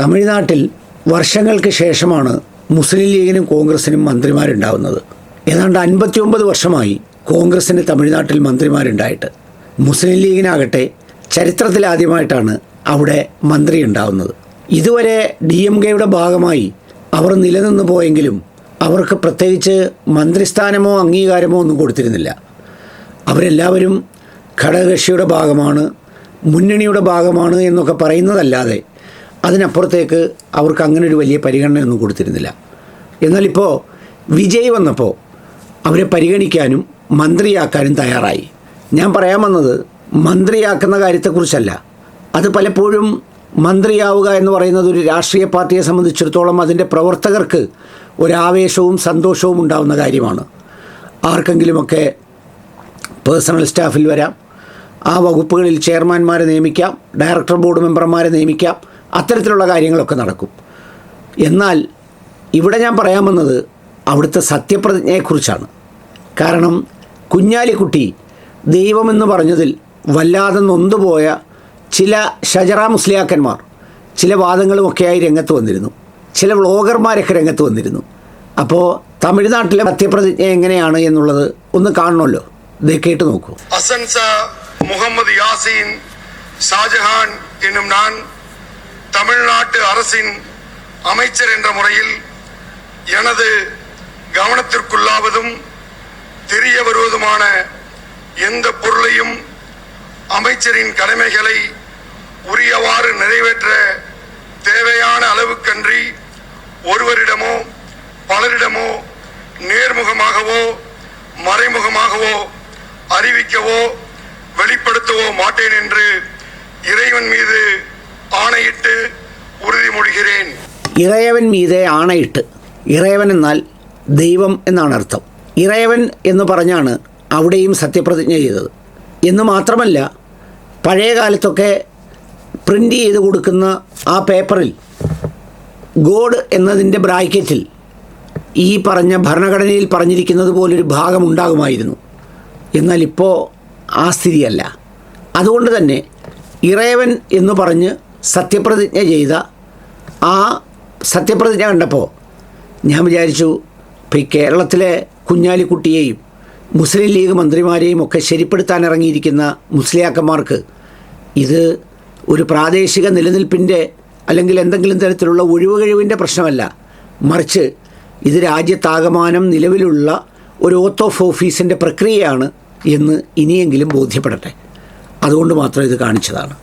തമിഴ്നാട്ടിൽ വർഷങ്ങൾക്ക് ശേഷമാണ് മുസ്ലിം ലീഗിനും കോൺഗ്രസിനും മന്ത്രിമാരുണ്ടാവുന്നത്. ഏതാണ്ട് 59 വർഷമായി കോൺഗ്രസിന് തമിഴ്നാട്ടിൽ മന്ത്രിമാരുണ്ടായിട്ട്. മുസ്ലിം ലീഗിനാകട്ടെ ചരിത്രത്തിലാദ്യമായിട്ടാണ് അവിടെ മന്ത്രി ഉണ്ടാവുന്നത്. ഇതുവരെ DMKയുടെ ഭാഗമായി അവർ നിലനിന്ന് പോയെങ്കിലും അവർക്ക് പ്രത്യേകിച്ച് മന്ത്രിസ്ഥാനമോ അംഗീകാരമോ ഒന്നും കൊടുത്തിരുന്നില്ല. അവരെല്ലാവരും ഘടകകക്ഷിയുടെ ഭാഗമാണ്, മുന്നണിയുടെ ഭാഗമാണ് എന്നൊക്കെ പറയുന്നതല്ലാതെ അതിനപ്പുറത്തേക്ക് അവർക്ക് അങ്ങനെ ഒരു വലിയ പരിഗണനയൊന്നും കൊടുത്തിരുന്നില്ല. എന്നാൽ ഇപ്പോൾ വിജയ് വന്നപ്പോൾ അവരെ പരിഗണിക്കാനും മന്ത്രിയാക്കാനും തയ്യാറായി. ഞാൻ പറയാൻ വന്നത് മന്ത്രിയാക്കുന്ന കാര്യത്തെക്കുറിച്ചല്ല. അത് പലപ്പോഴും മന്ത്രിയാവുക എന്ന് പറയുന്നത് ഒരു രാഷ്ട്രീയ പാർട്ടിയെ സംബന്ധിച്ചിടത്തോളം അതിൻ്റെ പ്രവർത്തകർക്ക് ഒരാവേശവും സന്തോഷവും ഉണ്ടാകുന്ന കാര്യമാണ്. ആർക്കെങ്കിലുമൊക്കെ പേഴ്സണൽ സ്റ്റാഫിൽ വരാം, ആ വകുപ്പുകളിൽ ചെയർമാൻമാരെ നിയമിക്കാം, ഡയറക്ടർ ബോർഡ് മെമ്പർമാരെ നിയമിക്കാം, അത്തരത്തിലുള്ള കാര്യങ്ങളൊക്കെ നടക്കും. എന്നാൽ ഇവിടെ ഞാൻ പറയാൻ വന്നത് അവിടുത്തെ സത്യപ്രതിജ്ഞയെക്കുറിച്ചാണ്. കാരണം കുഞ്ഞാലിക്കുട്ടി ദൈവമെന്ന് പറഞ്ഞതിൽ വല്ലാതെ നൊന്തുപോയ ചില ഷജറ മുസ്ലിയാക്കന്മാർ ചില വാദങ്ങളുമൊക്കെയായി രംഗത്ത് വന്നിരുന്നു. ചില വ്ളോഗർമാരൊക്കെ രംഗത്ത് വന്നിരുന്നു. അപ്പോൾ തമിഴ്നാട്ടിലെ സത്യപ്രതിജ്ഞ എങ്ങനെയാണ് എന്നുള്ളത് ഒന്ന് കാണണമല്ലോ. ഇത് കേട്ട് നോക്കൂ. അസൻസ മുഹമ്മദ് യാസീൻ ഷാജഹാൻ എന്നും நான் தமிழ்நாட்டு அரசின் அமைச்சர் என்ற முறையில் எனது கவனத்திற்குள்ளாவதும் தெரிய வருவதுமான எந்த பொருளையும் அமைச்சரின் கடமைகளை உரியவாறு நிறைவேற்ற தேவையான அளவுக்கன்றி ஒருவரிடமோ பலரிடமோ நேர்முகமாகவோ மறைமுகமாகவோ அறிவிக்கவோ வெளிப்படுத்தவோ மாட்டேன் என்று இறைவன் மீது ആണയിട്ട് ഉറുതിമൊഴിகிறேൻ. ഇറയവൻ മീതെ ആണയിട്ട്. ഇറയവൻ എന്നാൽ ദൈവം എന്നാണ് അർത്ഥം. ഇറയവൻ എന്ന് പറഞ്ഞാണ് അവിടെയും സത്യപ്രതിജ്ഞ ചെയ്തത്. എന്ന് മാത്രമല്ല, പഴയ കാലത്തൊക്കെ പ്രിൻ്റ് ചെയ്ത് കൊടുക്കുന്ന ആ പേപ്പറിൽ ഗോഡ് എന്നതിൻ്റെ ബ്രാക്കറ്റിൽ ഈ പറഞ്ഞ ഭരണഘടനയിൽ പറഞ്ഞിരിക്കുന്നത് പോലൊരു ഭാഗമുണ്ടാകുമായിരുന്നു. എന്നാൽ ഇപ്പോൾ ആ സ്ഥിതിയല്ല. അതുകൊണ്ട് തന്നെ ഇറയവൻ എന്ന് പറഞ്ഞ് സത്യപ്രതിജ്ഞ ചെയ്ത ആ സത്യപ്രതിജ്ഞ കണ്ടപ്പോൾ ഞാൻ വിചാരിച്ചു, ഇപ്പോൾ ഈ കേരളത്തിലെ കുഞ്ഞാലിക്കുട്ടിയെയും മുസ്ലിം ലീഗ് മന്ത്രിമാരെയും ഒക്കെ ശരിപ്പെടുത്താൻ ഇറങ്ങിയിരിക്കുന്ന മുസ്ലിയാക്കന്മാർക്ക് ഇത് ഒരു പ്രാദേശിക നിലനിൽപ്പിൻ്റെ അല്ലെങ്കിൽ എന്തെങ്കിലും തരത്തിലുള്ള ഒഴിവുകഴിവിൻ്റെ പ്രശ്നമല്ല, മറിച്ച് ഇത് രാജ്യത്താകമാനം നിലവിലുള്ള ഒരു ഓത്ത് ഓഫ് ഓഫീസിൻ്റെ പ്രക്രിയയാണ് എന്ന് ഇനിയെങ്കിലും ബോധ്യപ്പെടട്ടെ. അതുകൊണ്ട് മാത്രം ഇത് കാണിച്ചതാണ്.